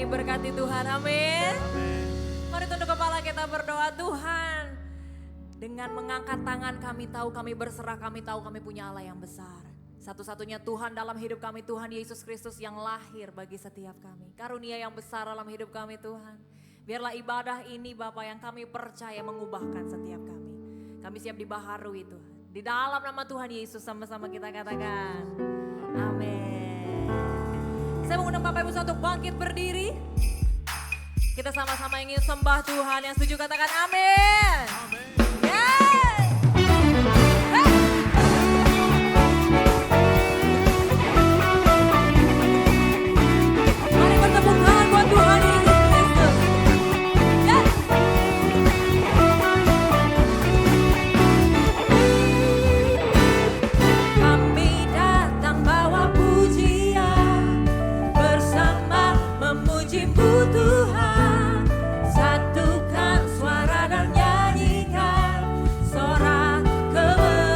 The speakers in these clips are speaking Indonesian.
diberkati Tuhan, amin. Mari tunduk kepala kita berdoa. Tuhan, dengan mengangkat tangan kami tahu kami berserah, kami tahu kami punya Allah yang besar. Satu-satunya Tuhan dalam hidup kami, Tuhan Yesus Kristus yang lahir bagi setiap kami. Karunia yang besar dalam hidup kami Tuhan. Biarlah ibadah ini Bapa yang kami percaya mengubahkan setiap kami. Kami siap dibaharui Tuhan. Di dalam nama Tuhan Yesus sama-sama kita katakan. Amin. Saya mengundang Bapak Ibu untuk bangkit berdiri. Kita sama-sama ingin sembah Tuhan. Yang setuju katakan amin. Mari bertepuk tangan buat Tuhan Yesus Kristus. Kami datang bawa pujian, bersama memuji-Mu Tuhan. Satukan suara dan nyanyikan sorak kemenangan.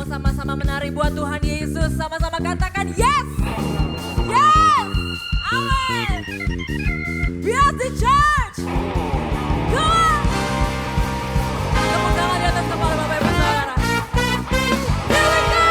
Sama-sama menari buat Tuhan Yesus, sama-sama katakan yes, yes, amen. We are the church. Go on. Tepuk tangan di atas kepala Bapak Ibu Saudara. Here we go.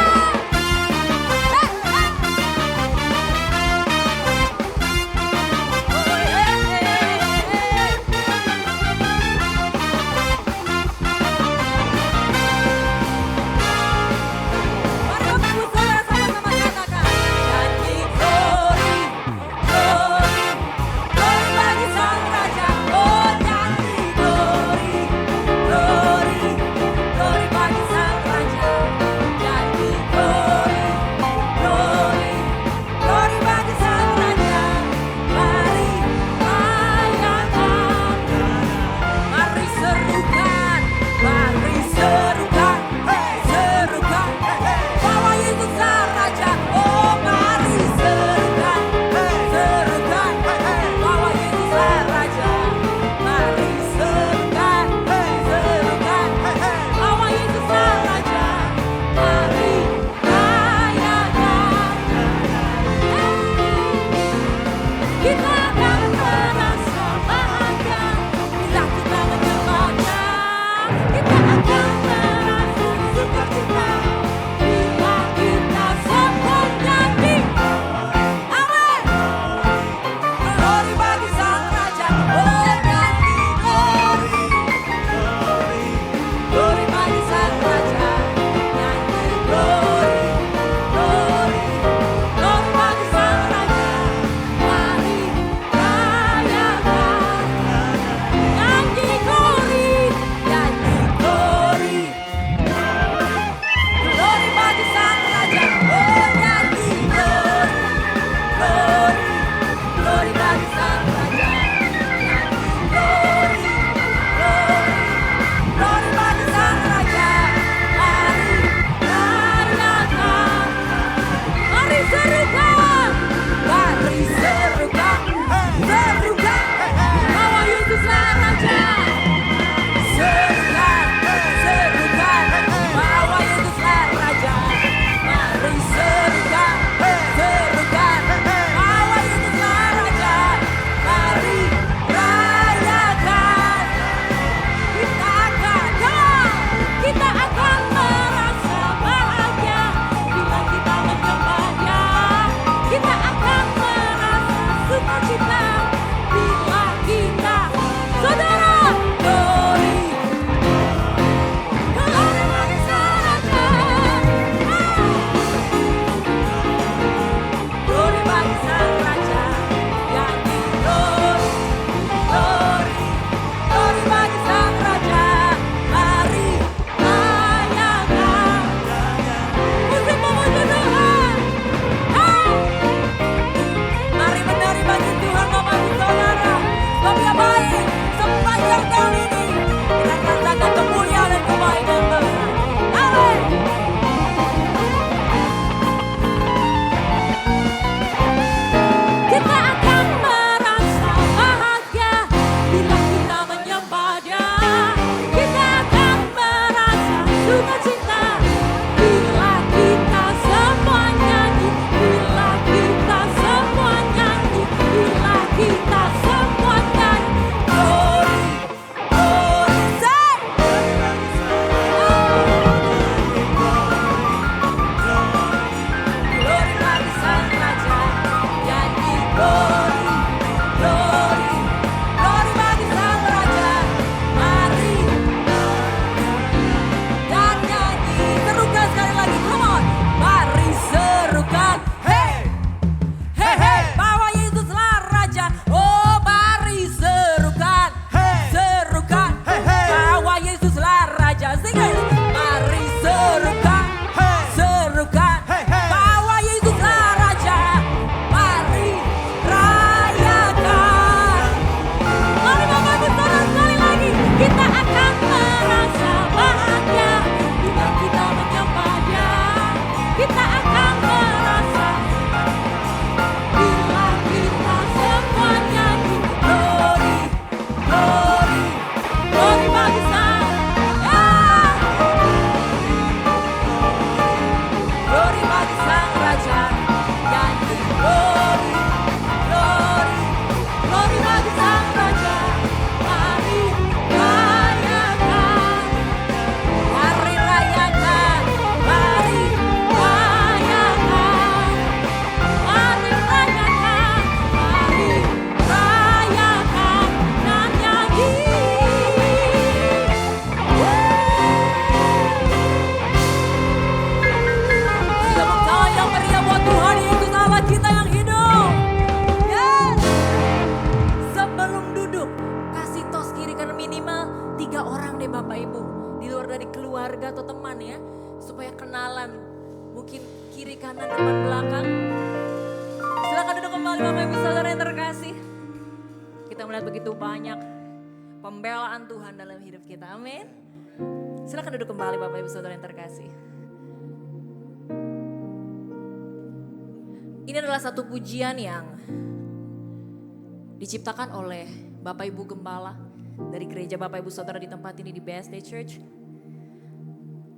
deh Bapak Ibu, di luar dari keluarga atau teman ya, supaya kenalan. Mungkin kiri, kanan, depan, belakang. Silakan duduk kembali Bapak Ibu Saudara yang terkasih. Kita melihat begitu banyak pembelaan Tuhan dalam hidup kita, amin. Silakan duduk kembali Bapak Ibu Saudara yang terkasih. Ini adalah satu pujian yang diciptakan oleh Bapak Ibu Gembala dari gereja Bapak Ibu Saudara di tempat ini di BSD Church.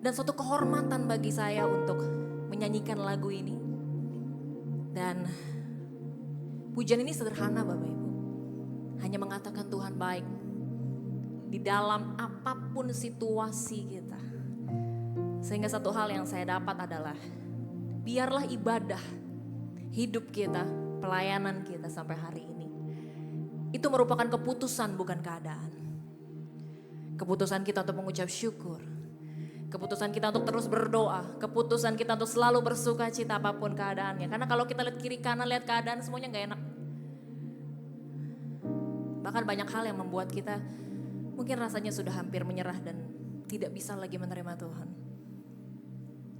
Dan suatu kehormatan bagi saya untuk menyanyikan lagu ini. Dan pujian ini sederhana Bapak Ibu. Hanya mengatakan Tuhan baik di dalam apapun situasi kita. Sehingga satu hal yang saya dapat adalah biarlah ibadah hidup kita, pelayanan kita sampai hari ini. Itu merupakan keputusan bukan keadaan. Keputusan kita untuk mengucap syukur. Keputusan kita untuk terus berdoa. Keputusan kita untuk selalu bersuka cita apapun keadaannya. Karena kalau kita lihat kiri kanan, lihat keadaan semuanya gak enak. Bahkan banyak hal yang membuat kita mungkin rasanya sudah hampir menyerah dan tidak bisa lagi menerima Tuhan.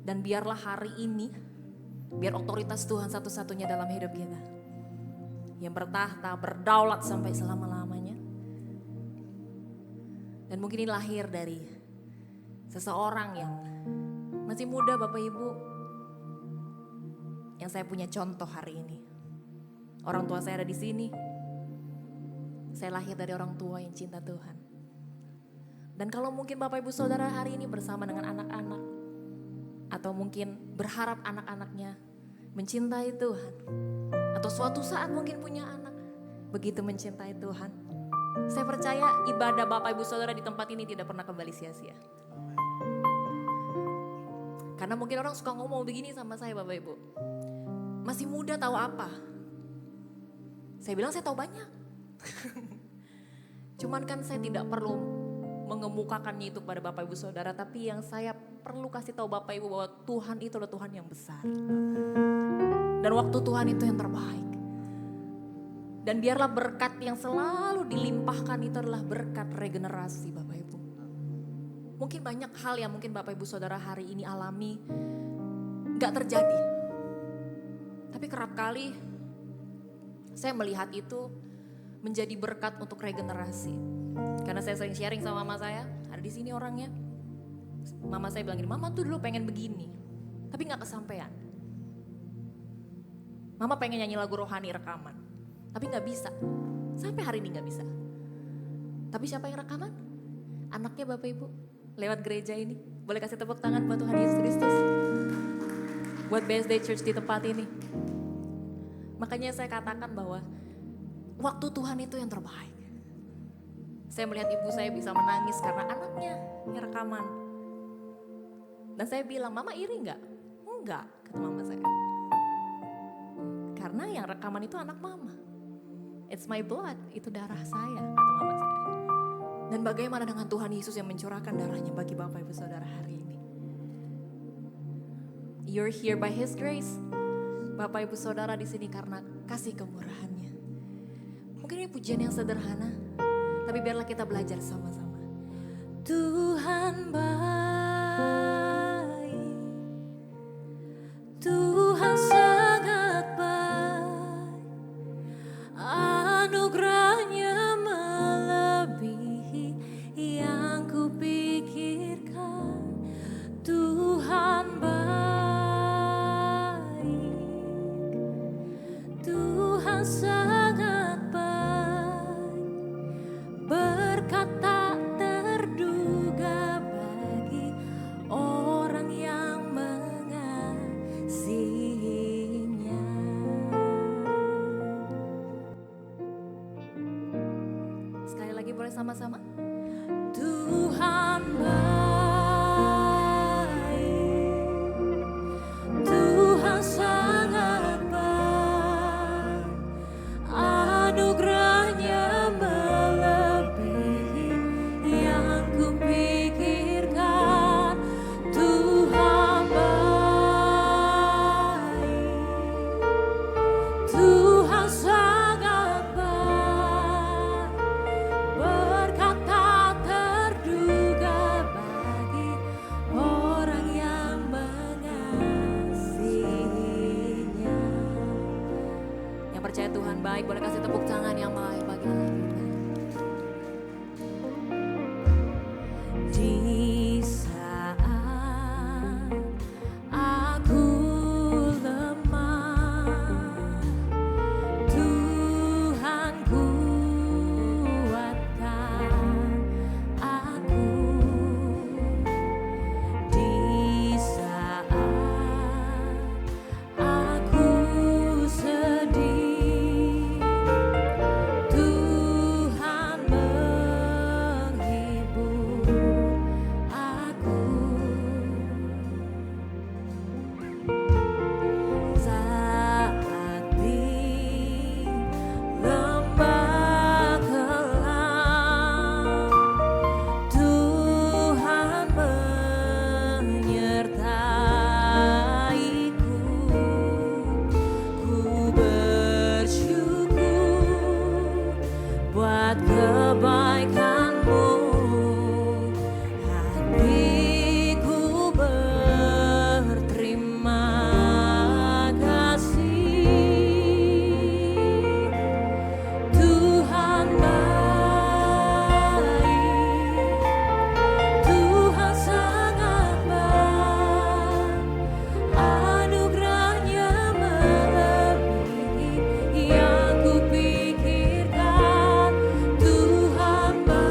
Dan biarlah hari ini, biar otoritas Tuhan satu-satunya dalam hidup kita. Yang bertahta, berdaulat sampai selama-lamanya. Dan mungkin ini lahir dari seseorang yang masih muda Bapak Ibu. Yang saya punya contoh hari ini. Orang tua saya ada di sini. Saya lahir dari orang tua yang cinta Tuhan. Dan kalau mungkin Bapak Ibu Saudara hari ini bersama dengan anak-anak. Atau mungkin berharap anak-anaknya mencintai Tuhan. Atau suatu saat mungkin punya anak begitu mencintai Tuhan. Saya percaya ibadah Bapak Ibu Saudara di tempat ini tidak pernah kembali sia-sia. Karena mungkin orang suka ngomong begini sama saya Bapak Ibu. Masih muda tahu apa? Saya bilang saya tahu banyak. Cuman kan saya tidak perlu mengemukakannya itu kepada Bapak Ibu Saudara. Tapi yang saya perlu kasih tahu Bapak Ibu bahwa Tuhan itu adalah Tuhan yang besar. Dan waktu Tuhan itu yang terbaik. Dan biarlah berkat yang selalu dilimpahkan itu adalah berkat regenerasi Bapak Ibu. Mungkin banyak hal yang mungkin Bapak Ibu Saudara hari ini alami gak terjadi. Tapi kerap kali saya melihat itu menjadi berkat untuk regenerasi. Karena saya sering sharing sama mama saya, ada di sini orangnya. Mama saya bilang gini, mama tuh dulu pengen begini, tapi gak kesampaian. Mama pengen nyanyi lagu rohani rekaman, tapi gak bisa. Sampai hari ini gak bisa. Tapi siapa yang rekaman? Anaknya Bapak Ibu, lewat gereja ini. Boleh kasih tepuk tangan buat Tuhan Yesus Kristus. Buat BSD Church di tempat ini. Makanya saya katakan bahwa waktu Tuhan itu yang terbaik. Saya melihat ibu saya bisa menangis karena anaknya yang rekaman. Dan saya bilang, mama iri enggak? Enggak, kata mama saya. Karena yang rekaman itu anak mama. It's my blood, itu darah saya, kata mama saya. Dan bagaimana dengan Tuhan Yesus yang mencurahkan darahnya bagi Bapak Ibu Saudara hari ini. You're here by His grace. Bapak Ibu Saudara di sini karena kasih kemurahannya. Mungkin ini pujian yang sederhana, tapi biarlah kita belajar sama-sama. Tuhan baik, Tuhan sangat baik, anugerahnya melebihi yang kupikirkan. Tuhan baik, Tuhan sangat baik, berkat tak terduga bagi orang yang mengasihinya. Sekali lagi boleh sama-sama? Tuhan baik, Tuhan sangat baik, anugerahnya melebihi yang kupikirkan. Tuhan baik, Tuhan sangat baik, berkat tak terduga baik. Boleh kasih tepuk tangan yang baik bagi Allah kita. Di saat aku lemah, Tuhan kuatkan aku. Di saat aku sedih, Tuhan menghibur aku. Saat di lembah kelam, Tuhan menyertaiku. Ku bersyukur buat kebaikan-Mu. Hatiku berterima kasih. Tuhan baik, Tuhan sangat baik. Anugerahnya melebihi yang kupikirkan. Tuhan baik.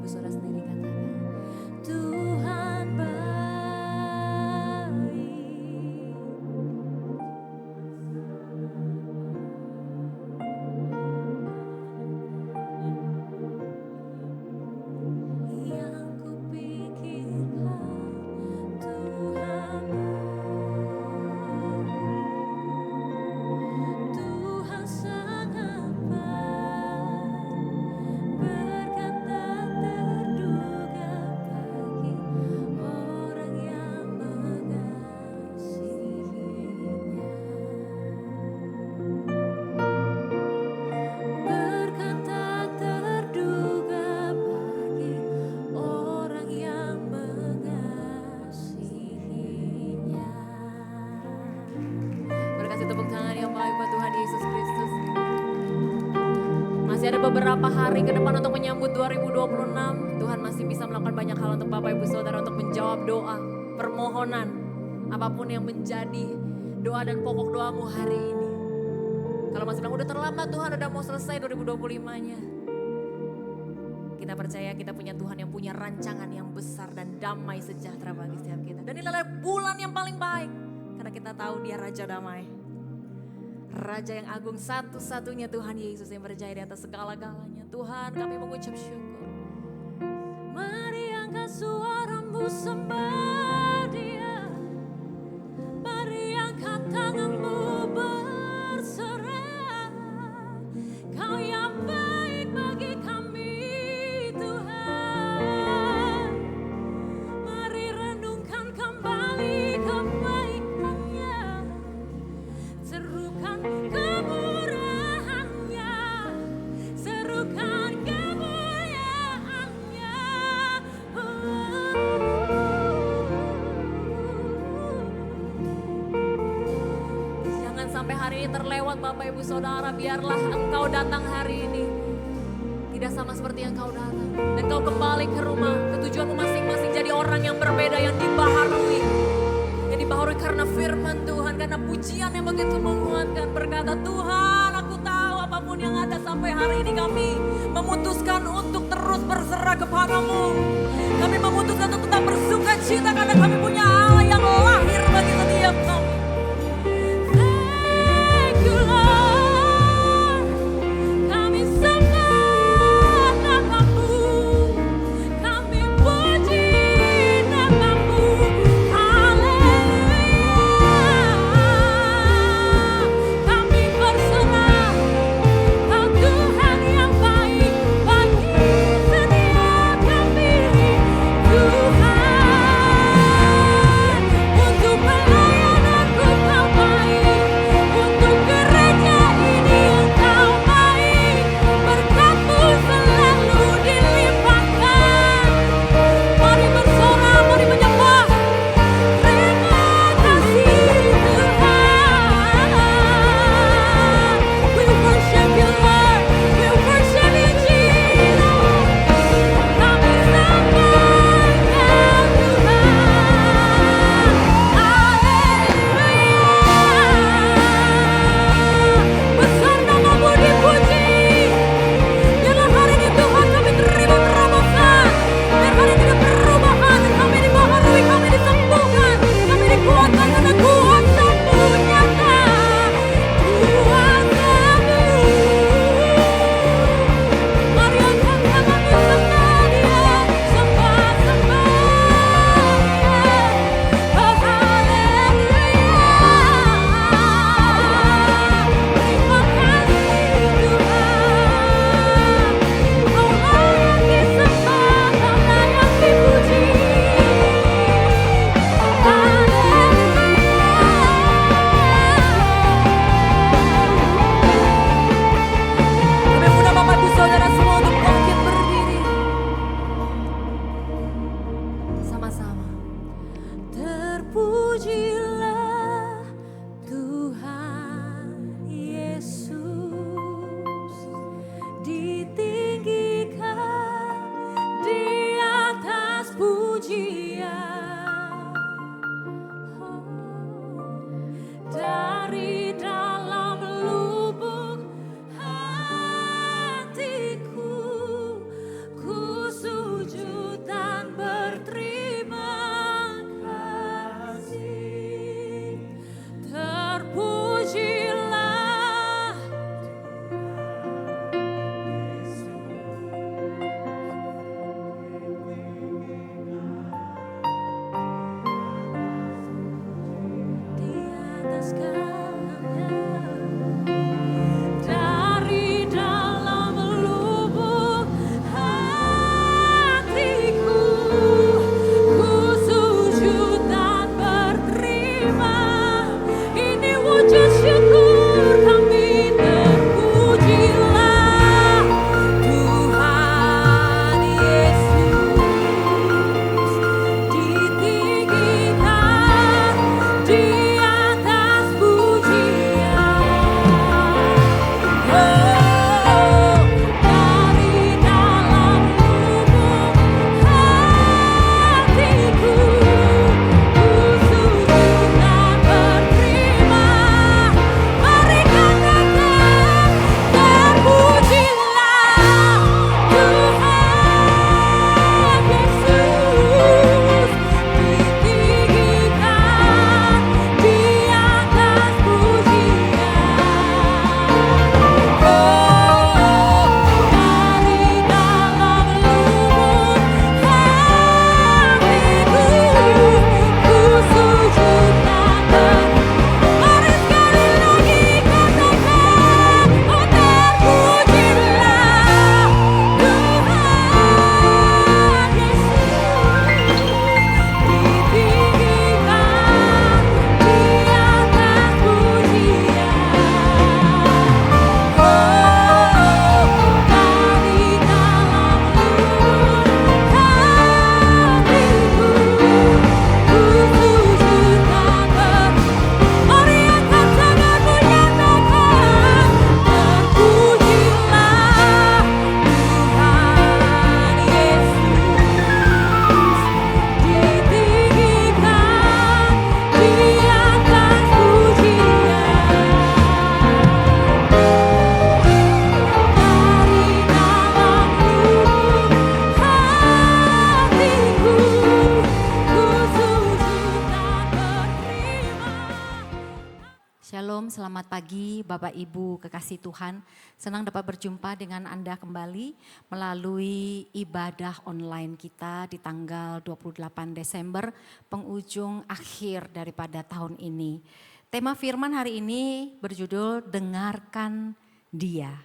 Ibu Saudara sendiri katakan, Tuhan baik. Yang kupikirkan Tuhan Tuhan sangat baik, berkata terduga bagi orang yang mengasihinya. Berkata terduga bagi orang yang mengasihinya. Berkasih tepuk tangan yang baik buat Tuhan Yesus Kristus. Masih ada beberapa hari ke depan untuk menyambut 2026. Tuhan masih bisa melakukan banyak hal untuk Bapak Ibu Saudara untuk menjawab doa, permohonan, apapun yang menjadi doa dan pokok doamu hari ini. Kalau masih bilang udah terlambat Tuhan, udah mau selesai 2025-nya. Kita percaya kita punya Tuhan yang punya rancangan yang besar dan damai sejahtera bagi setiap kita. Dan ini adalah bulan yang paling baik. Karena kita tahu dia Raja Damai. Raja yang agung, satu-satunya Tuhan Yesus yang berjaya di atas segala-galanya. Tuhan, kami mengucap syukur. Mari angkat suaramu sembah Dia. Mari angkat tanganmu berserah. Kau yang baik bagi kami Tuhan. Mari renungkan kembali kebaikan-Nya. Serukan kemurahan-Nya, serukan kemuliaan-Nya. Jangan sampai hari ini terlewat Bapak Ibu Saudara, biarlah Engkau datang hari ini tidak sama seperti yang Kau datang. Dan Kau kembali ke rumah, ketujuanmu masing-masing jadi orang yang berbeda, yang dibaharui. Yang dibaharui karena firman Tuhan, karena pujian yang begitu menguatkan. Berkata, Tuhan aku tahu apapun yang ada sampai hari ini kami memutuskan untuk terus berserah kepadamu. Kami memutuskan untuk tetap bersuka cita karena kami punya Allah yang lahir bagi setiap kami. Thank you Lord. Kami sembah namamu, kami puji namamu. Haleluya. Kami berserah, Kau Tuhan yang baik bagi setiap kami. Tuhan, untuk pelayananku Kau baik, untuk gereja ini Engkau baik. Berkat-Mu selalu dilimpahkan. Mari bersorak, mari menyembah. Terima kasih Tuhan. We worship you Lord, we worship you Jesus. Kami sembah Kau Tuhan. Haleluya. Besar namamu dipuji. Biarlah hari ini Tuhan kami terima terobosan. Biar hari ini ada perubahan. Kami dibaharui, kami disembuhkan, kami dikuatkan karena kuasa-Mu nyata. Kuasa-Mu. Mari angkat tanganmu sembah Dia, sembah Dia. Oh haleluya. Terima kasih Tuhan. Kau layak disembah, Kau layak dipuji. Kami undang Bapak Ibu Saudara semua untuk bangkit berdiri. Sama-sama. Terpujilah Tuhan Yesus, ditinggikan di atas pujian. Dari dalam lubuk hatiku, ku Shalom, selamat pagi Bapak Ibu kekasih Tuhan. Senang dapat berjumpa dengan Anda kembali melalui ibadah online kita di tanggal 28 Desember, penghujung akhir daripada tahun ini. Tema firman hari ini berjudul Dengarkan Dia.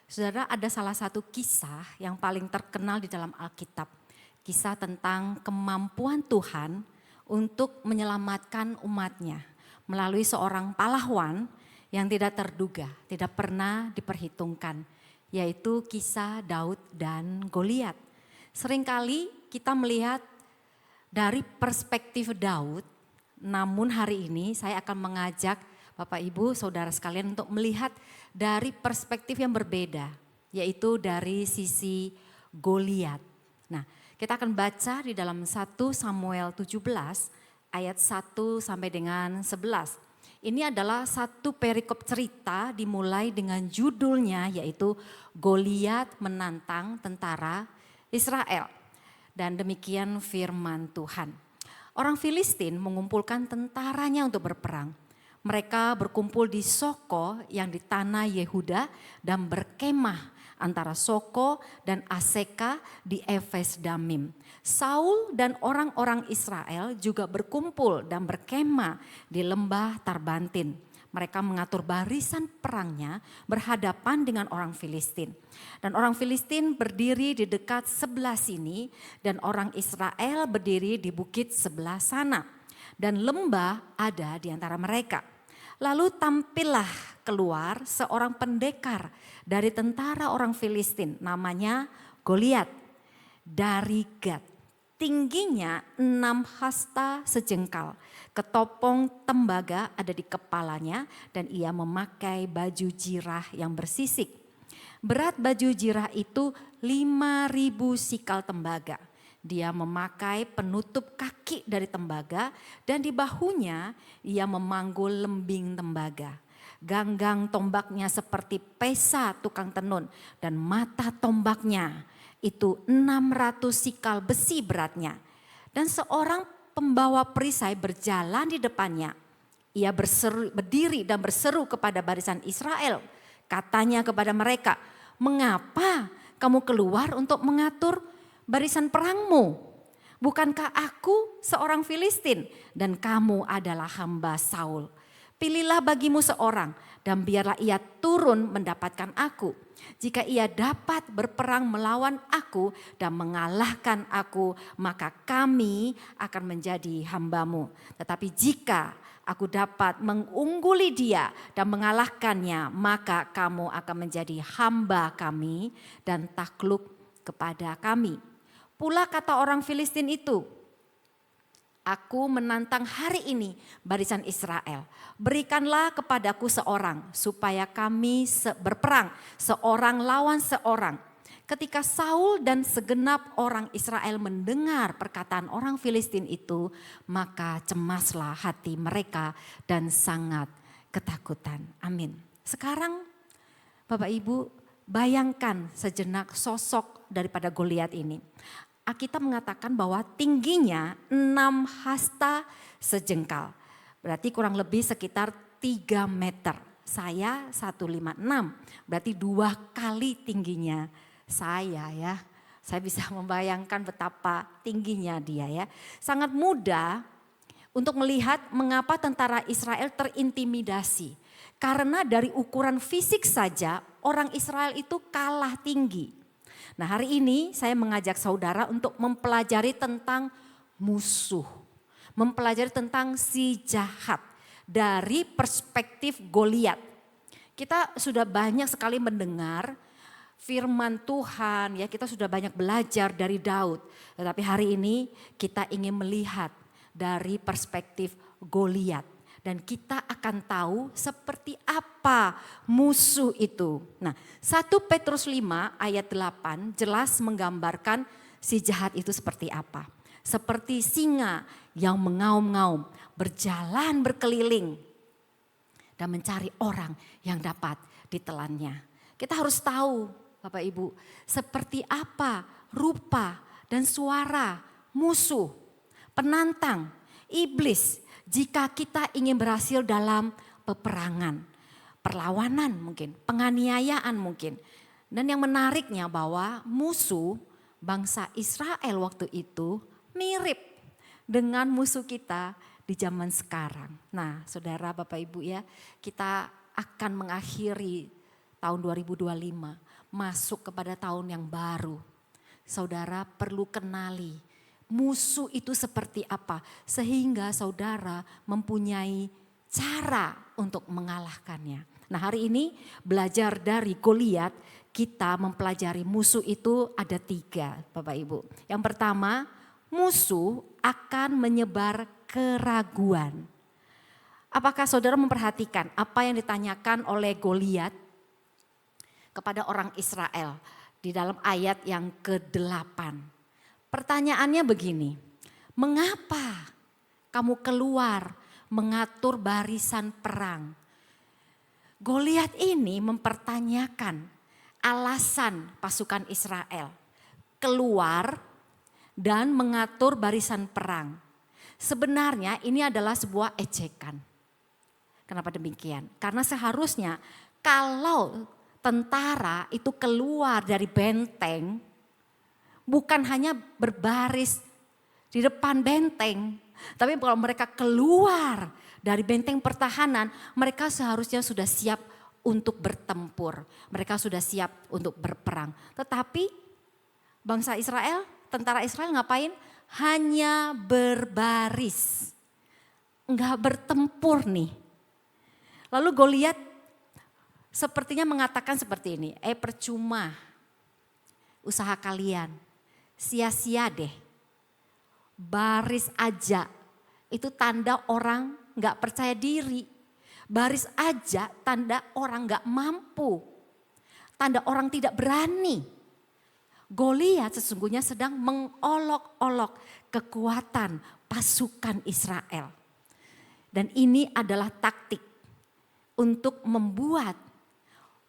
Saudara, ada salah satu kisah yang paling terkenal di dalam Alkitab. Kisah tentang kemampuan Tuhan untuk menyelamatkan umatnya melalui seorang pahlawan yang tidak terduga, tidak pernah diperhitungkan, yaitu kisah Daud dan Goliat. Seringkali kita melihat dari perspektif Daud, namun hari ini saya akan mengajak Bapak Ibu Saudara sekalian untuk melihat dari perspektif yang berbeda, yaitu dari sisi Goliat. Nah, kita akan baca di dalam 1 Samuel 17 ayat 1 sampai dengan 11. Ini adalah satu perikop cerita dimulai dengan judulnya yaitu Goliat menantang tentara Israel. Dan demikian firman Tuhan. Orang Filistin mengumpulkan tentaranya untuk berperang. Mereka berkumpul di Soko yang di tanah Yehuda dan berkemah antara Soko dan Aseka di Efes Damim. Saul dan orang-orang Israel juga berkumpul dan berkemah di lembah Tarbantin. Mereka mengatur barisan perangnya berhadapan dengan orang Filistin. Dan orang Filistin berdiri di dekat sebelah sini dan orang Israel berdiri di bukit sebelah sana. Dan lembah ada di antara mereka. Lalu tampillah keluar seorang pendekar dari tentara orang Filistin namanya Goliat dari Gat. Tingginya 6 hasta sejengkal, ketopong tembaga ada di kepalanya dan ia memakai baju jirah yang bersisik. Berat baju jirah itu 5.000 sikal tembaga. Dia memakai penutup kaki dari tembaga dan di bahunya ia memanggul lembing tembaga. Ganggang tombaknya seperti pesa tukang tenun dan mata tombaknya itu 600 sikal besi beratnya. Dan seorang pembawa perisai berjalan di depannya. Ia berdiri dan berseru kepada barisan Israel. Katanya kepada mereka, "Mengapa kamu keluar untuk mengatur barisan perangmu? Bukankah aku seorang Filistin dan kamu adalah hamba Saul?" pilihlah bagimu seorang dan biarlah ia turun mendapatkan aku. Jika ia dapat berperang melawan aku dan mengalahkan aku, maka kami akan menjadi hambamu. Tetapi jika aku dapat mengungguli dia dan mengalahkannya, maka kamu akan menjadi hamba kami dan takluk kepada kami. Pula kata orang Filistin itu, aku menantang hari ini barisan Israel. Berikanlah kepadaku seorang supaya kami berperang seorang lawan seorang. Ketika Saul dan segenap orang Israel mendengar perkataan orang Filistin itu, maka cemaslah hati mereka dan sangat ketakutan. Amin. Sekarang Bapak Ibu bayangkan sejenak sosok daripada Goliat ini. Alkitab mengatakan bahwa tingginya 6 hasta sejengkal. Berarti kurang lebih sekitar 3 meter. Saya 156, berarti 2 kali tingginya saya ya. Saya bisa membayangkan betapa tingginya dia ya. Sangat mudah untuk melihat mengapa tentara Israel terintimidasi. Karena dari ukuran fisik saja orang Israel itu kalah tinggi. Nah hari ini saya mengajak saudara untuk mempelajari tentang musuh. Mempelajari tentang si jahat dari perspektif Goliat. Kita sudah banyak sekali mendengar firman Tuhan ya, kita sudah banyak belajar dari Daud. Tetapi hari ini kita ingin melihat dari perspektif Goliat. Dan kita akan tahu seperti apa musuh itu. Nah 1 Petrus 5 ayat 8 jelas menggambarkan si jahat itu seperti apa. Seperti singa yang mengaum-ngaum, berjalan berkeliling dan mencari orang yang dapat ditelannya. Kita harus tahu Bapak Ibu seperti apa rupa dan suara musuh, penantang, iblis. Jika kita ingin berhasil dalam peperangan, perlawanan mungkin, penganiayaan mungkin. Dan yang menariknya bahwa musuh bangsa Israel waktu itu mirip dengan musuh kita di zaman sekarang. Nah saudara Bapak Ibu ya, kita akan mengakhiri tahun 2025, masuk kepada tahun yang baru. Saudara perlu kenali musuh itu seperti apa sehingga saudara mempunyai cara untuk mengalahkannya. Nah hari ini belajar dari Goliat kita mempelajari musuh itu ada 3 Bapak Ibu. Yang pertama musuh akan menyebar keraguan. Apakah saudara memperhatikan apa yang ditanyakan oleh Goliat kepada orang Israel di dalam ayat yang ke-8. Pertanyaannya begini, mengapa kamu keluar mengatur barisan perang? Goliat ini mempertanyakan alasan pasukan Israel keluar dan mengatur barisan perang. Sebenarnya ini adalah sebuah ejekan. Kenapa demikian? Karena seharusnya kalau tentara itu keluar dari benteng, bukan hanya berbaris di depan benteng, tapi kalau mereka keluar dari benteng pertahanan, mereka seharusnya sudah siap untuk bertempur. Mereka sudah siap untuk berperang. Tetapi bangsa Israel, tentara Israel ngapain? Hanya berbaris. Enggak bertempur nih. Lalu Goliat sepertinya mengatakan seperti ini, percuma usaha kalian. Sia-sia deh, baris aja itu tanda orang gak percaya diri. Baris aja tanda orang gak mampu, tanda orang tidak berani. Goliat sesungguhnya sedang mengolok-olok kekuatan pasukan Israel. Dan ini adalah taktik untuk membuat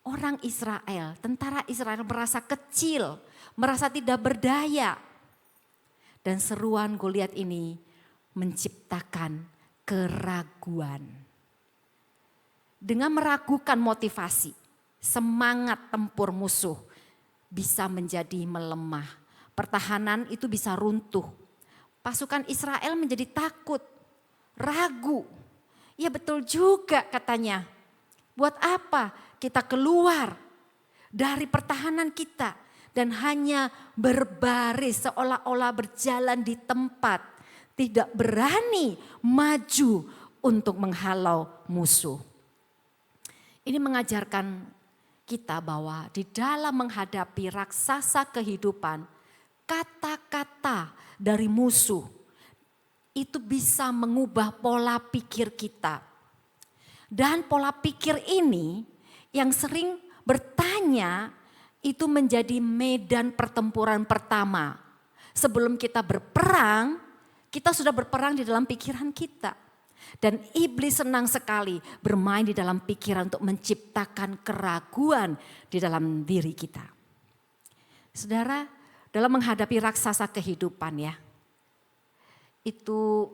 orang Israel, tentara Israel merasa kecil, merasa tidak berdaya. Dan seruan Goliat ini menciptakan keraguan. Dengan meragukan motivasi, semangat tempur musuh bisa menjadi melemah. Pertahanan itu bisa runtuh. Pasukan Israel menjadi takut, ragu. Ya betul juga katanya. Buat apa kita keluar dari pertahanan kita dan hanya berbaris seolah-olah berjalan di tempat. Tidak berani maju untuk menghalau musuh. Ini mengajarkan kita bahwa di dalam menghadapi raksasa kehidupan, kata-kata dari musuh itu bisa mengubah pola pikir kita. Dan pola pikir ini yang sering bertanya itu menjadi medan pertempuran pertama. Sebelum kita berperang, kita sudah berperang di dalam pikiran kita. Dan iblis senang sekali bermain di dalam pikiran untuk menciptakan keraguan di dalam diri kita. Saudara, dalam menghadapi raksasa kehidupan ya, itu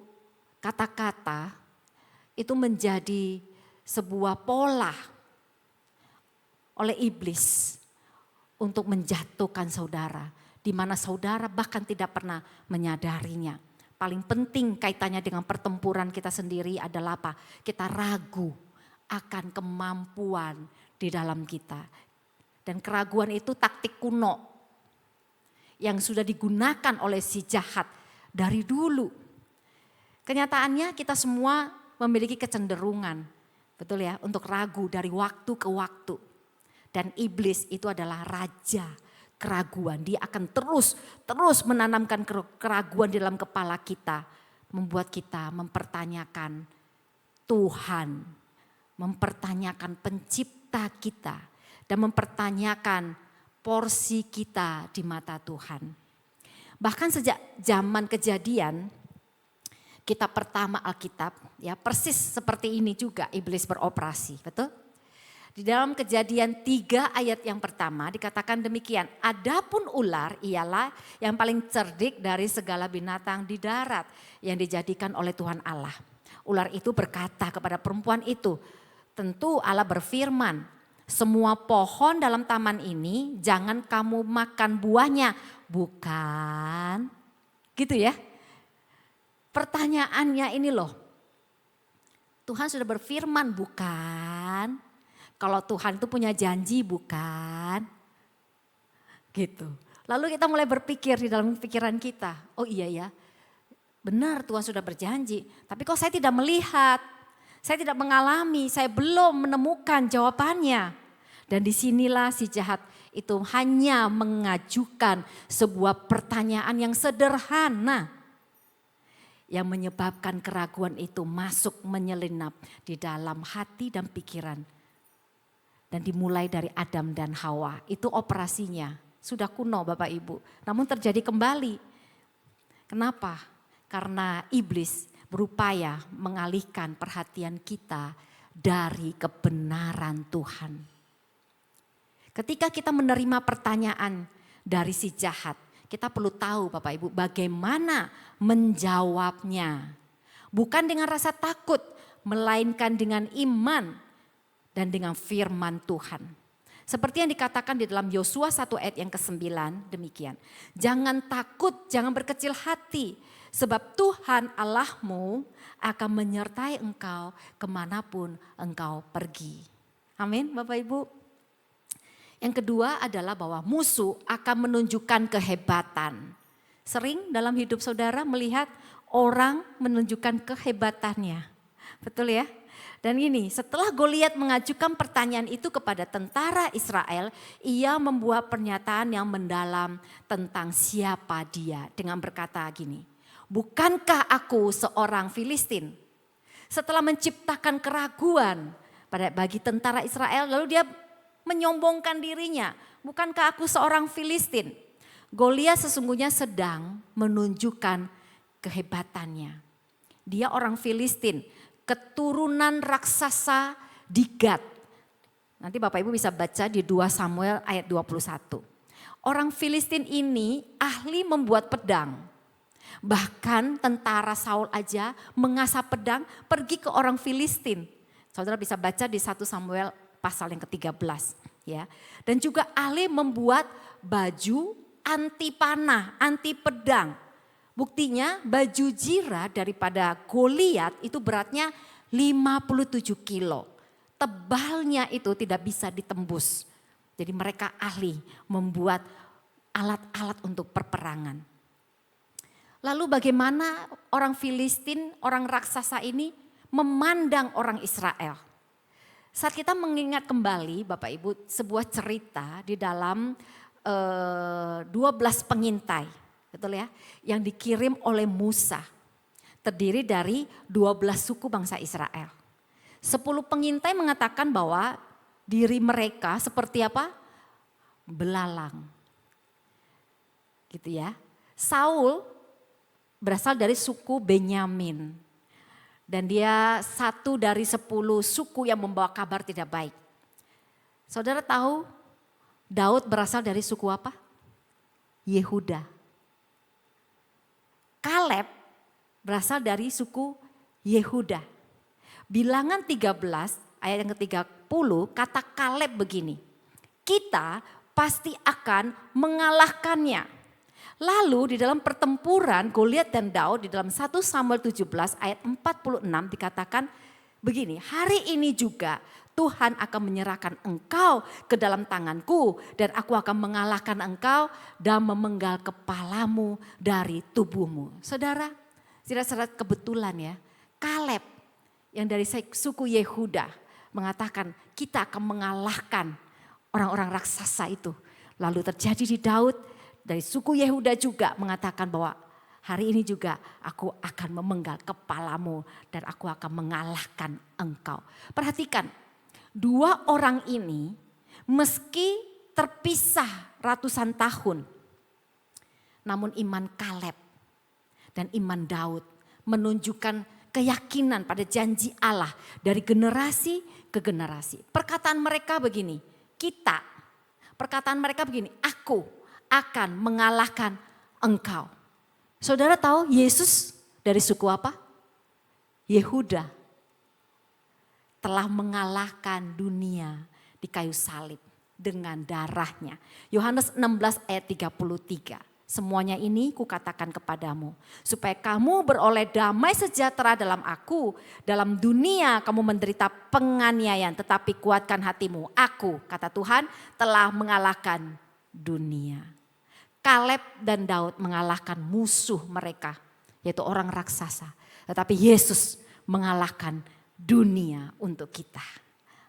kata-kata itu menjadi sebuah pola oleh iblis untuk menjatuhkan saudara, di mana saudara bahkan tidak pernah menyadarinya. Paling penting kaitannya dengan pertempuran kita sendiri adalah apa? Kita ragu akan kemampuan di dalam kita. Dan keraguan itu taktik kuno yang sudah digunakan oleh si jahat dari dulu. Kenyataannya kita semua memiliki kecenderungan, betul ya, untuk ragu dari waktu ke waktu. Dan iblis itu adalah raja keraguan. Dia akan terus menanamkan keraguan di dalam kepala kita. Membuat kita mempertanyakan Tuhan, mempertanyakan pencipta kita. Dan mempertanyakan porsi kita di mata Tuhan. Bahkan sejak zaman Kejadian, kitab pertama Alkitab, ya persis seperti ini juga iblis beroperasi, betul? Di dalam Kejadian 3 ayat yang pertama dikatakan demikian, adapun ular ialah yang paling cerdik dari segala binatang di darat yang dijadikan oleh Tuhan Allah. Ular itu berkata kepada perempuan itu, tentu Allah berfirman, semua pohon dalam taman ini jangan kamu makan buahnya, bukan? Gitu ya. Pertanyaannya ini loh, Tuhan sudah berfirman bukan? Kalau Tuhan itu punya janji bukan? Gitu. Lalu kita mulai berpikir di dalam pikiran kita, oh iya ya benar Tuhan sudah berjanji. Tapi kok saya tidak melihat, saya tidak mengalami, saya belum menemukan jawabannya. Dan disinilah si jahat itu hanya mengajukan sebuah pertanyaan yang sederhana. Yang menyebabkan keraguan itu masuk menyelinap di dalam hati dan pikiran. Dan dimulai dari Adam dan Hawa, itu operasinya. Sudah kuno Bapak Ibu, namun terjadi kembali. Kenapa? Karena iblis berupaya mengalihkan perhatian kita dari kebenaran Tuhan. Ketika kita menerima pertanyaan dari si jahat, kita perlu tahu Bapak Ibu bagaimana menjawabnya. Bukan dengan rasa takut, melainkan dengan iman dan dengan firman Tuhan. Seperti yang dikatakan di dalam Yosua 1 ayat yang ke-9 demikian. Jangan takut, jangan berkecil hati. Sebab Tuhan Allahmu akan menyertai engkau kemanapun engkau pergi. Amin Bapak Ibu. Yang kedua adalah bahwa musuh akan menunjukkan kehebatan. Sering dalam hidup saudara melihat orang menunjukkan kehebatannya. Betul ya? Dan ini setelah Goliat mengajukan pertanyaan itu kepada tentara Israel, ia membuat pernyataan yang mendalam tentang siapa dia dengan berkata gini, bukankah aku seorang Filistin? Setelah menciptakan keraguan bagi tentara Israel, lalu dia menyombongkan dirinya, bukankah aku seorang Filistin? Goliat sesungguhnya sedang menunjukkan kehebatannya. Dia orang Filistin, keturunan raksasa di Gad. Nanti Bapak Ibu bisa baca di 2 Samuel ayat 21. Orang Filistin ini ahli membuat pedang. Bahkan tentara Saul aja mengasah pedang pergi ke orang Filistin. Saudara bisa baca di 1 Samuel pasal yang ke-13 ya. Dan juga ahli membuat baju anti panah, anti pedang. Buktinya baju zirah daripada Goliat itu beratnya 57 kilo. Tebalnya itu tidak bisa ditembus. Jadi mereka ahli membuat alat-alat untuk perperangan. Lalu bagaimana orang Filistin, orang raksasa ini memandang orang Israel? Saat kita mengingat kembali Bapak Ibu sebuah cerita di dalam 12 pengintai, betul ya, yang dikirim oleh Musa. Terdiri dari 12 suku bangsa Israel. 10 pengintai mengatakan bahwa diri mereka seperti apa? Belalang. Gitu ya. Saul berasal dari suku Benyamin. Dan dia satu dari 10 suku yang membawa kabar tidak baik. Saudara tahu Daud berasal dari suku apa? Yehuda. Kaleb berasal dari suku Yehuda. Bilangan 13 ayat yang ke-30 kata Kaleb begini. Kita pasti akan mengalahkannya. Lalu di dalam pertempuran Goliat dan Daud di dalam 1 Samuel 17 ayat 46 dikatakan begini. Hari ini juga Tuhan akan menyerahkan engkau ke dalam tanganku dan aku akan mengalahkan engkau dan memenggal kepalamu dari tubuhmu. Saudara, tidak kebetulan ya, Kaleb yang dari suku Yehuda mengatakan kita akan mengalahkan orang-orang raksasa itu. Lalu terjadi di Daud dari suku Yehuda juga mengatakan bahwa hari ini juga aku akan memenggal kepalamu dan aku akan mengalahkan engkau. Perhatikan, dua orang ini meski terpisah ratusan tahun, namun iman Kaleb dan iman Daud menunjukkan keyakinan pada janji Allah dari generasi ke generasi. Perkataan mereka begini, perkataan mereka begini, aku akan mengalahkan engkau. Saudara tahu Yesus dari suku apa? Yehuda. Telah mengalahkan dunia di kayu salib dengan darahnya. Yohanes 16 ayat 33. Semuanya ini kukatakan kepadamu supaya kamu beroleh damai sejahtera dalam aku. Dalam dunia kamu menderita penganiayaan tetapi kuatkan hatimu. Aku, kata Tuhan, telah mengalahkan dunia. Kaleb dan Daud mengalahkan musuh mereka yaitu orang raksasa. Tetapi Yesus mengalahkan dunia untuk kita.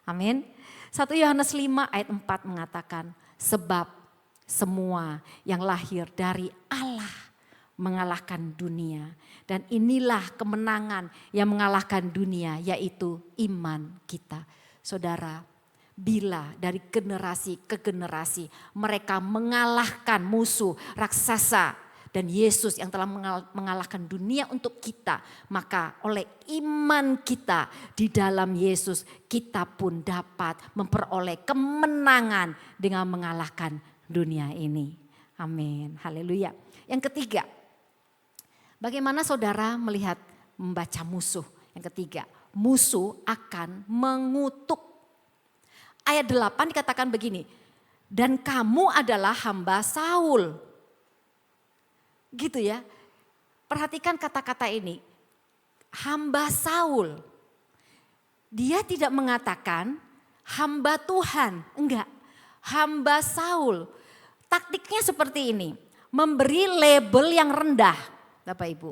Amin. 1 Yohanes 5 ayat 4 mengatakan sebab semua yang lahir dari Allah mengalahkan dunia. Dan inilah kemenangan yang mengalahkan dunia yaitu iman kita. Saudara, bila dari generasi ke generasi mereka mengalahkan musuh raksasa dan Yesus yang telah mengalahkan dunia untuk kita. Maka oleh iman kita di dalam Yesus kita pun dapat memperoleh kemenangan dengan mengalahkan dunia ini. Amin. Haleluya. Yang ketiga, bagaimana saudara melihat membaca musuh? Yang ketiga, musuh akan mengutuk. Ayat 8 dikatakan begini, dan kamu adalah hamba Saul. Gitu ya. Perhatikan kata-kata ini. Hamba Saul. Dia tidak mengatakan hamba Tuhan. Enggak. Hamba Saul. Taktiknya seperti ini, memberi label yang rendah, Bapak Ibu,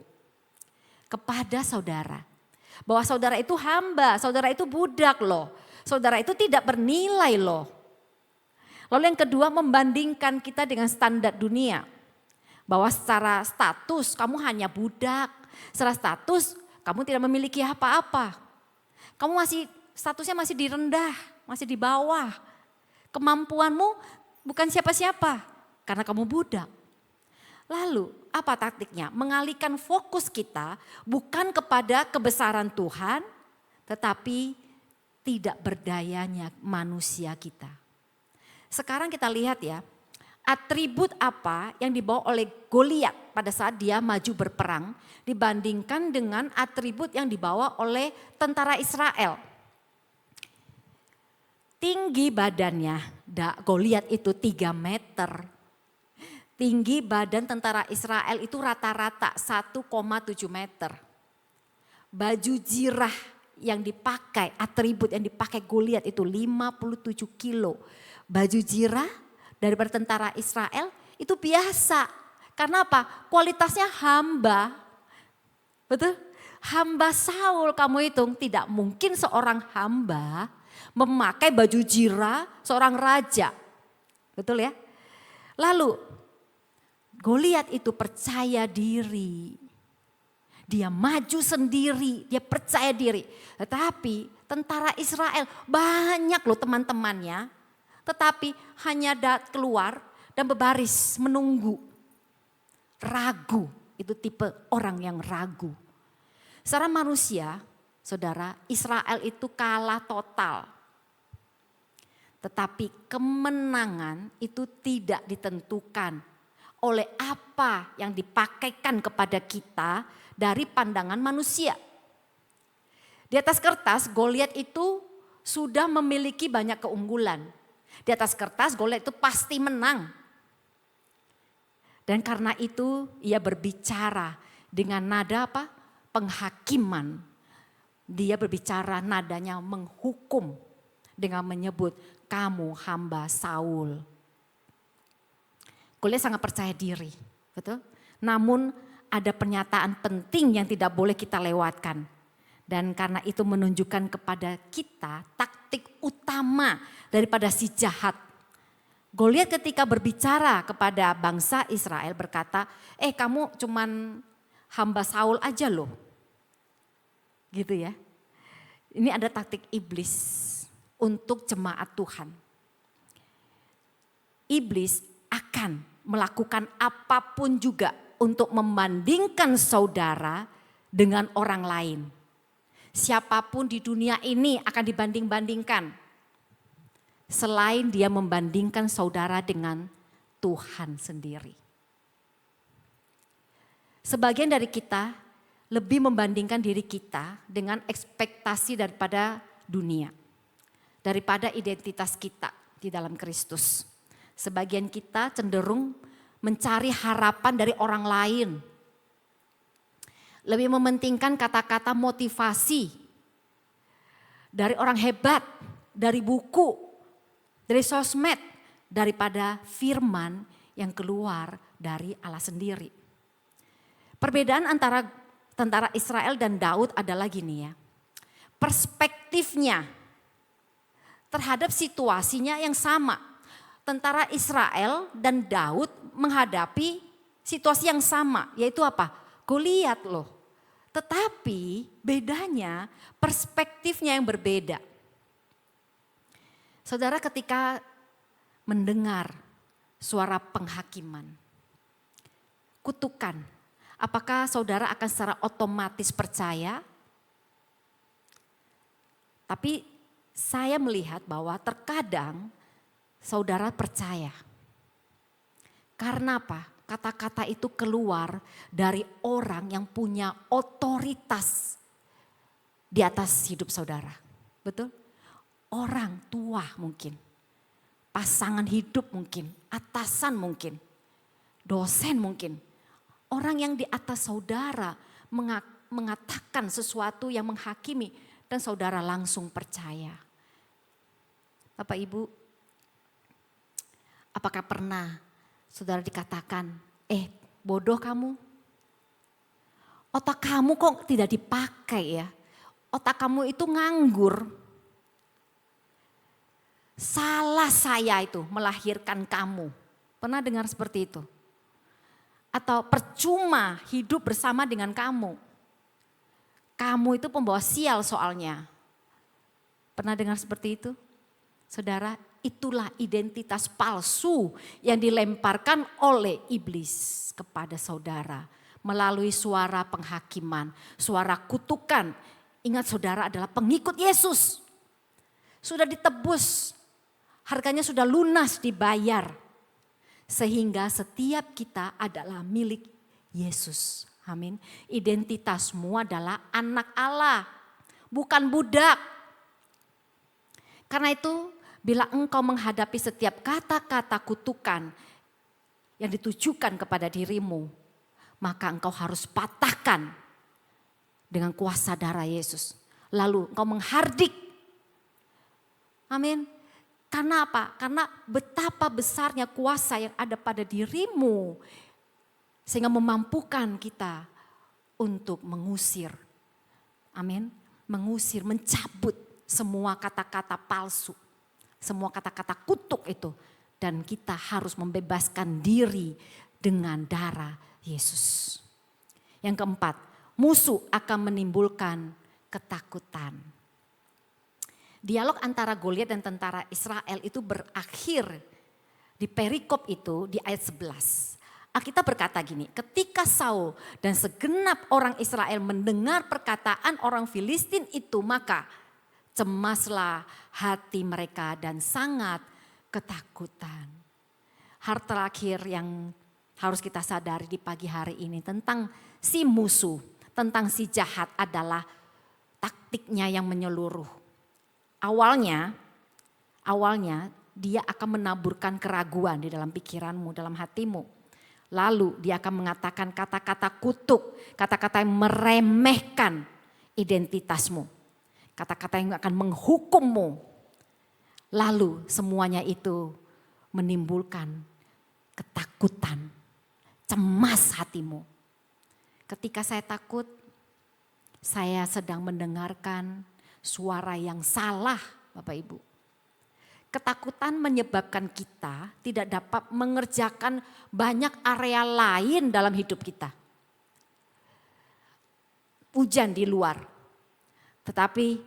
kepada saudara. Bahwa saudara itu hamba, saudara itu budak loh, saudara itu tidak bernilai loh. Lalu yang kedua membandingkan kita dengan standar dunia. Bahwa secara status kamu hanya budak, secara status kamu tidak memiliki apa-apa. Kamu statusnya masih di rendah, masih di bawah. Kemampuanmu bukan siapa-siapa karena kamu budak. Lalu apa taktiknya? Mengalihkan fokus kita bukan kepada kebesaran Tuhan tetapi tidak berdayanya manusia kita. Sekarang kita lihat ya, atribut apa yang dibawa oleh Goliat pada saat dia maju berperang dibandingkan dengan atribut yang dibawa oleh tentara Israel. Tinggi badannya, Goliat itu 3 meter. Tinggi badan tentara Israel itu rata-rata 1,7 meter. Baju jirah yang dipakai, atribut yang dipakai Goliat itu 57 kilo. Baju zirah daripada tentara Israel itu biasa. Karena apa? Kualitasnya hamba. Betul? Hamba Saul kamu hitung, tidak mungkin seorang hamba memakai baju zirah seorang raja. Betul ya? Lalu Goliat itu percaya diri. Dia maju sendiri, dia percaya diri. Tetapi tentara Israel banyak loh teman-temannya. Tetapi hanya keluar dan berbaris menunggu. Ragu, itu tipe orang yang ragu. Secara manusia, saudara, Israel itu kalah total. Tetapi kemenangan itu tidak ditentukan oleh apa yang dipakaikan kepada kita dari pandangan manusia. Di atas kertas Goliat itu sudah memiliki banyak keunggulan. Di atas kertas Goliat itu pasti menang. Dan karena itu ia berbicara dengan nada apa? Penghakiman. Dia berbicara nadanya menghukum dengan menyebut kamu hamba Saul. Goliat sangat percaya diri, betul? Namun ada pernyataan penting yang tidak boleh kita lewatkan. Dan karena itu menunjukkan kepada kita taktik utama daripada si jahat. Goliat ketika berbicara kepada bangsa Israel berkata, kamu cuman hamba Saul aja loh. Gitu ya. Ini ada taktik iblis untuk jemaat Tuhan. Iblis akan melakukan apapun juga untuk membandingkan saudara dengan orang lain. Siapapun di dunia ini akan dibanding-bandingkan. Selain dia membandingkan saudara dengan Tuhan sendiri. Sebagian dari kita lebih membandingkan diri kita dengan ekspektasi daripada dunia. Daripada identitas kita di dalam Kristus. Sebagian kita cenderung mencari harapan dari orang lain. Lebih mementingkan kata-kata motivasi dari orang hebat, dari buku, dari sosmed, daripada firman yang keluar dari Allah sendiri. Perbedaan antara tentara Israel dan Daud adalah gini ya. Perspektifnya terhadap situasinya yang sama. Tentara Israel dan Daud menghadapi situasi yang sama, yaitu apa? Goliat loh. Tetapi bedanya perspektifnya yang berbeda. Saudara ketika mendengar suara penghakiman, kutukan, apakah saudara akan secara otomatis percaya? Tapi saya melihat bahwa terkadang saudara percaya. Karena apa? Kata-kata itu keluar dari orang yang punya otoritas di atas hidup saudara. Betul? Orang tua mungkin. Pasangan hidup mungkin. Atasan mungkin. Dosen mungkin. Orang yang di atas saudara mengatakan sesuatu yang menghakimi dan saudara langsung percaya. Bapak Ibu, apakah pernah saudara dikatakan, bodoh kamu? Otak kamu kok tidak dipakai ya? Otak kamu itu nganggur. Salah saya itu melahirkan kamu. Pernah dengar seperti itu? Atau percuma hidup bersama dengan kamu. Kamu itu pembawa sial soalnya. Pernah dengar seperti itu? Saudara, itulah identitas palsu yang dilemparkan oleh iblis kepada saudara. Melalui suara penghakiman, suara kutukan. Ingat saudara adalah pengikut Yesus. Sudah ditebus, harganya sudah lunas dibayar. Sehingga setiap kita adalah milik Yesus. Amin. Identitasmu adalah anak Allah, bukan budak. Karena itu bila engkau menghadapi setiap kata-kata kutukan yang ditujukan kepada dirimu, maka engkau harus patahkan dengan kuasa darah Yesus. Lalu engkau menghardik. Amin. Karena apa? Karena betapa besarnya kuasa yang ada pada dirimu. Sehingga memampukan kita untuk mengusir. Amin. Mengusir, mencabut semua kata-kata palsu. Semua kata-kata kutuk itu. Dan kita harus membebaskan diri dengan darah Yesus. Yang keempat, musuh akan menimbulkan ketakutan. Dialog antara Goliat dan tentara Israel itu berakhir di perikop itu di ayat 11. Alkitab berkata gini, ketika Saul dan segenap orang Israel mendengar perkataan orang Filistin itu, maka cemaslah hati mereka dan sangat ketakutan. Hal terakhir yang harus kita sadari di pagi hari ini tentang si musuh, tentang si jahat adalah taktiknya yang menyeluruh. Awalnya dia akan menaburkan keraguan di dalam pikiranmu, dalam hatimu. Lalu dia akan mengatakan kata-kata kutuk, kata-kata yang meremehkan identitasmu. Kata-kata yang akan menghukummu. Lalu semuanya itu menimbulkan ketakutan, cemas hatimu. Ketika saya takut, saya sedang mendengarkan suara yang salah, Bapak Ibu. Ketakutan menyebabkan kita tidak dapat mengerjakan banyak area lain dalam hidup kita. Hujan di luar, tetapi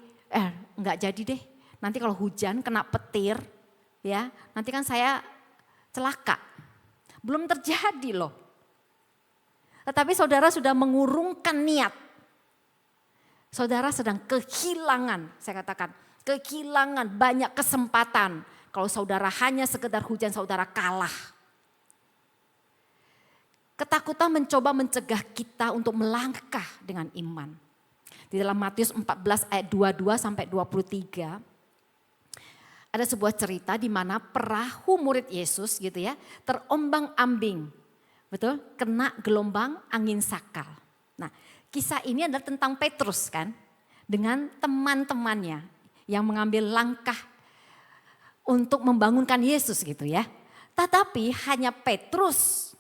enggak jadi deh. Nanti kalau hujan kena petir, ya nanti kan saya celaka. Belum terjadi loh. Tetapi saudara sudah mengurungkan niat. Saudara sedang kehilangan, saya katakan, kehilangan banyak kesempatan. Kalau saudara hanya sekedar hujan, saudara kalah. Ketakutan mencoba mencegah kita untuk melangkah dengan iman. Di dalam Matius 14 ayat 22 sampai 23, ada sebuah cerita di mana perahu murid Yesus gitu ya, terombang-ambing. Betul? Kena gelombang angin sakal. Nah, kisah ini adalah tentang Petrus kan, dengan teman-temannya yang mengambil langkah untuk membangunkan Yesus gitu ya. Tetapi hanya Petrus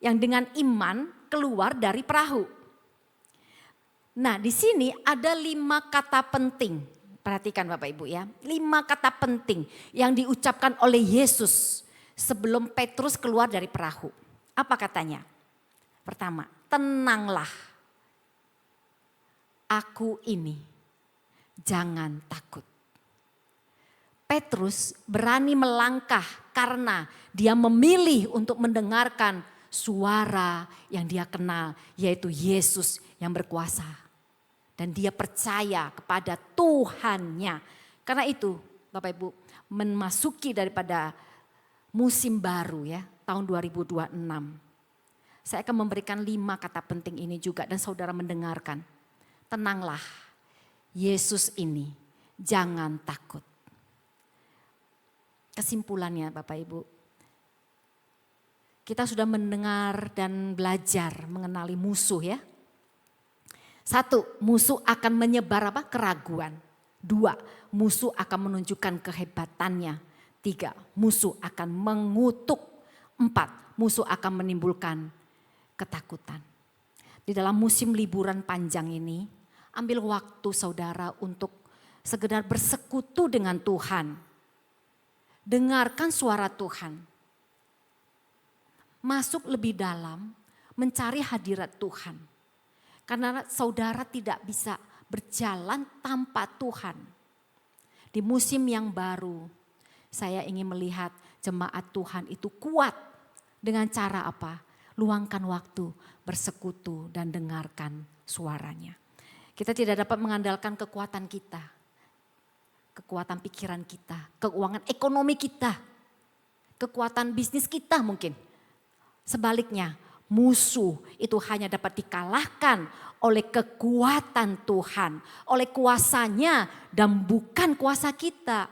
yang dengan iman keluar dari perahu. Nah, di sini ada 5 kata penting. Perhatikan Bapak Ibu ya, 5 kata penting yang diucapkan oleh Yesus sebelum Petrus keluar dari perahu. Apa katanya? Pertama, tenanglah. Aku ini, jangan takut. Petrus berani melangkah karena dia memilih untuk mendengarkan suara yang dia kenal, yaitu Yesus yang berkuasa. Dan dia percaya kepada Tuhannya. Karena itu Bapak Ibu, memasuki daripada musim baru ya, tahun 2026. Saya akan memberikan 5 kata penting ini juga dan saudara mendengarkan. Tenanglah, Yesus ini jangan takut. Kesimpulannya Bapak Ibu, kita sudah mendengar dan belajar mengenali musuh ya. 1, musuh akan menyebar apa? Keraguan. 2, musuh akan menunjukkan kehebatannya. 3, musuh akan mengutuk. 4, musuh akan menimbulkan ketakutan. Di dalam musim liburan panjang ini, ambil waktu saudara untuk sekedar bersekutu dengan Tuhan. Dengarkan suara Tuhan. Masuk lebih dalam, mencari hadirat Tuhan. Karena saudara tidak bisa berjalan tanpa Tuhan. Di musim yang baru, saya ingin melihat jemaat Tuhan itu kuat. Dengan cara apa? Luangkan waktu, bersekutu dan dengarkan suaranya. Kita tidak dapat mengandalkan kekuatan kita. Kekuatan pikiran kita, keuangan ekonomi kita. Kekuatan bisnis kita mungkin. Sebaliknya, musuh itu hanya dapat dikalahkan oleh kekuatan Tuhan, oleh kuasanya dan bukan kuasa kita.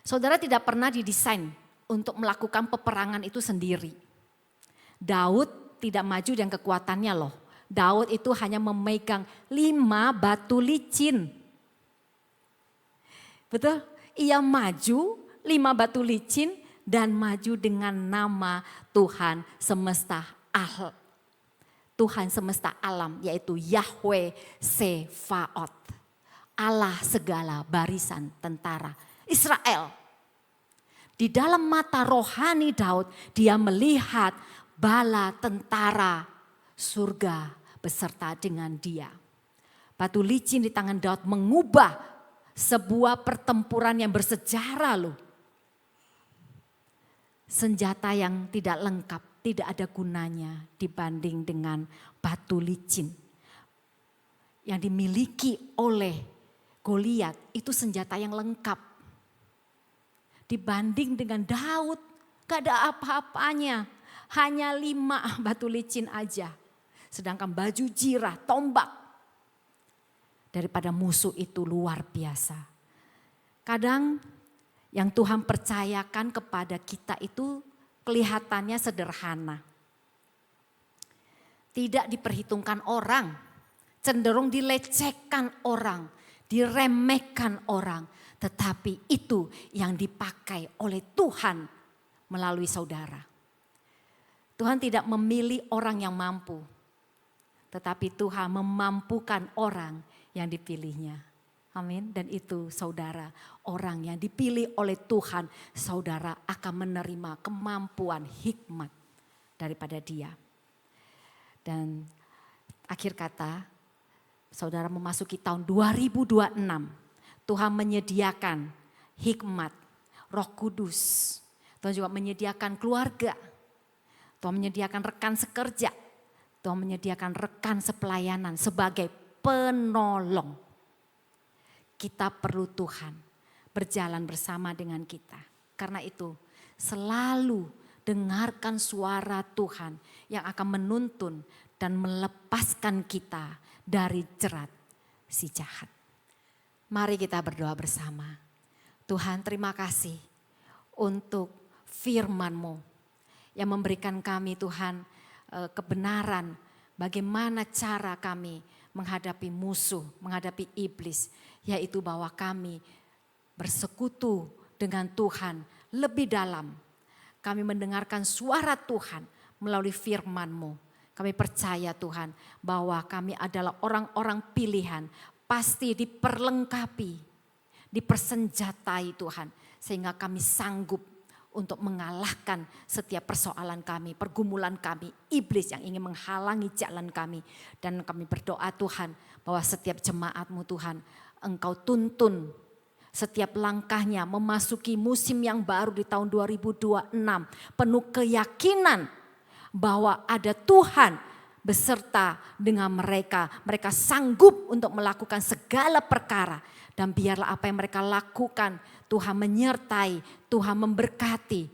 Saudara tidak pernah didesain untuk melakukan peperangan itu sendiri. Daud tidak maju dengan kekuatannya loh. Daud itu hanya memegang 5 batu licin. Betul? Ia maju 5 batu licin dan maju dengan nama Tuhan semesta Tuhan semesta alam, yaitu Yahweh Sefaot. Allah segala barisan tentara Israel. Di dalam mata rohani Daud, dia melihat bala tentara surga beserta dengan dia. Batu licin di tangan Daud mengubah sebuah pertempuran yang bersejarah loh. Senjata yang tidak lengkap, tidak ada gunanya dibanding dengan batu licin. Yang dimiliki oleh Goliat itu senjata yang lengkap. Dibanding dengan Daud, gak ada apa-apanya. Hanya 5 batu licin aja. Sedangkan baju jirah, tombak daripada musuh itu luar biasa. Kadang yang Tuhan percayakan kepada kita itu kelihatannya sederhana. Tidak diperhitungkan orang, cenderung dilecehkan orang, diremehkan orang. Tetapi itu yang dipakai oleh Tuhan melalui saudara. Tuhan tidak memilih orang yang mampu, tetapi Tuhan memampukan orang yang dipilihnya. Amin. Dan itu saudara, orang yang dipilih oleh Tuhan, saudara akan menerima kemampuan hikmat daripada Dia. Dan akhir kata, saudara memasuki tahun 2026, Tuhan menyediakan hikmat, Roh Kudus. Tuhan juga menyediakan keluarga. Tuhan menyediakan rekan sekerja. Tuhan menyediakan rekan sepelayanan sebagai penolong. Kita perlu Tuhan berjalan bersama dengan kita. Karena itu selalu dengarkan suara Tuhan yang akan menuntun dan melepaskan kita dari jerat si jahat. Mari kita berdoa bersama. Tuhan, terima kasih untuk firman-Mu yang memberikan kami Tuhan kebenaran bagaimana cara kami menghadapi musuh, menghadapi iblis. Yaitu bahwa kami bersekutu dengan Tuhan lebih dalam. Kami mendengarkan suara Tuhan melalui firman-Mu. Kami percaya Tuhan bahwa kami adalah orang-orang pilihan. Pasti diperlengkapi, dipersenjatai Tuhan. Sehingga kami sanggup untuk mengalahkan setiap persoalan kami, pergumulan kami, iblis yang ingin menghalangi jalan kami. Dan kami berdoa Tuhan bahwa setiap jemaat-Mu Tuhan, Engkau tuntun setiap langkahnya memasuki musim yang baru di tahun 2026. Penuh keyakinan bahwa ada Tuhan beserta dengan mereka. Mereka sanggup untuk melakukan segala perkara. Dan biarlah apa yang mereka lakukan Tuhan menyertai, Tuhan memberkati.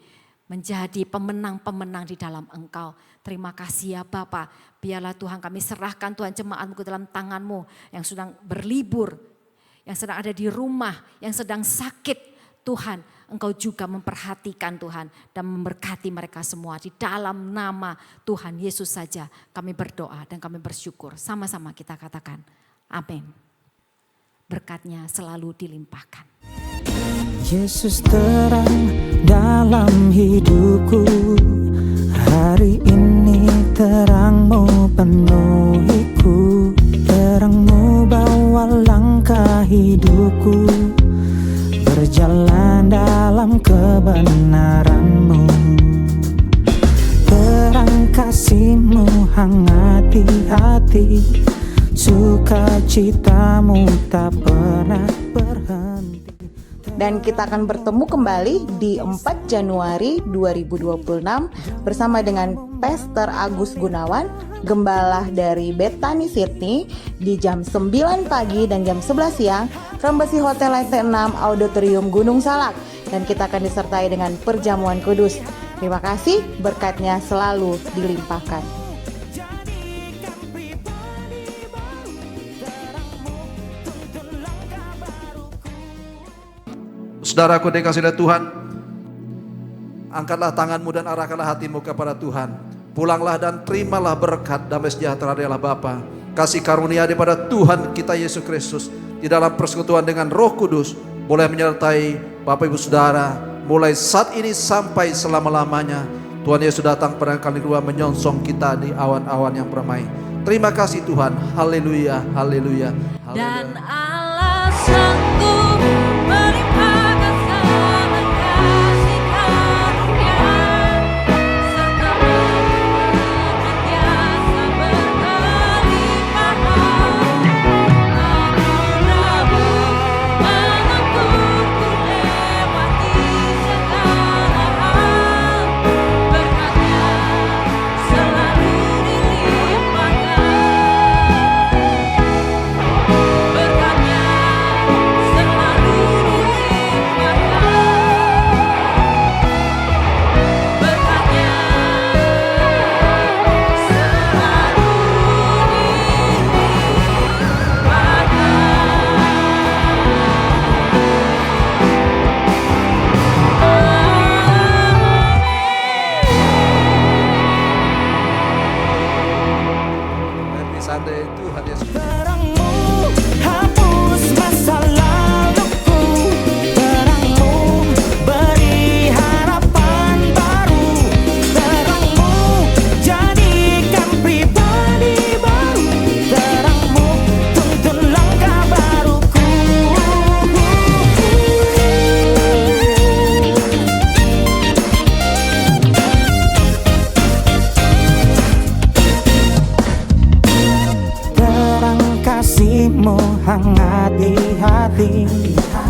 Menjadi pemenang-pemenang di dalam Engkau. Terima kasih ya Bapa. Biarlah Tuhan kami serahkan Tuhan jemaat-Mu ke dalam tangan-Mu yang sedang berlibur. Yang sedang ada di rumah, yang sedang sakit. Tuhan, Engkau juga memperhatikan Tuhan dan memberkati mereka semua. Di dalam nama Tuhan Yesus saja kami berdoa dan kami bersyukur. Sama-sama kita katakan amin. Berkatnya selalu dilimpahkan. Yesus terang dalam hidupku. Hari ini terang-Mu penuhiku. Terang-Mu bawa langkah hidupku. Berjalan dalam kebenaran-Mu. Terang kasih-Mu hangati hati. Sukacita-Mu tak pernah berhenti. Dan kita akan bertemu kembali di 4 Januari 2026 bersama dengan Pastor Agus Gunawan, Gembala dari Bethany Sydney di jam 9 pagi dan jam 11 siang, Rembesi Hotel Lantai 6 Auditorium Gunung Salak. Dan kita akan disertai dengan perjamuan kudus. Terima kasih, berkatnya selalu dilimpahkan. Saudaraku dikasihi oleh Tuhan, angkatlah tanganmu dan arahkanlah hatimu kepada Tuhan. Pulanglah dan terimalah berkat damai sejahtera dari Allah Bapa, kasih karunia daripada Tuhan kita Yesus Kristus di dalam persekutuan dengan Roh Kudus boleh menyertai Bapak Ibu Saudara mulai saat ini sampai selama-lamanya. Tuhan Yesus datang pada kali kedua menyongsong kita di awan-awan yang permai. Terima kasih Tuhan. Haleluya, haleluya, haleluya. Dan Allah sanggup melimpahkan segala kasih karunia serta senantiasa berkelimpahan. Anugerah-Mu menuntunku lewati segala hal. Berkat-Nya selalu dilimpahkan. Berkat-Nya selalu dilimpahkan. Berkat-Nya Happy Sunday, Tuhan Yesus. Terangmu hapus masa laluku, terangmu beri harapan baru, terangmu jadikan pribadi baru, terangmu tuntun langkah baruku. Terang kasih-Mu hangat di hati,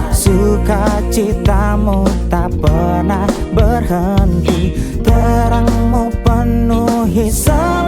sukacita-Mu tak pernah berhenti, terang-Mu penuhi semua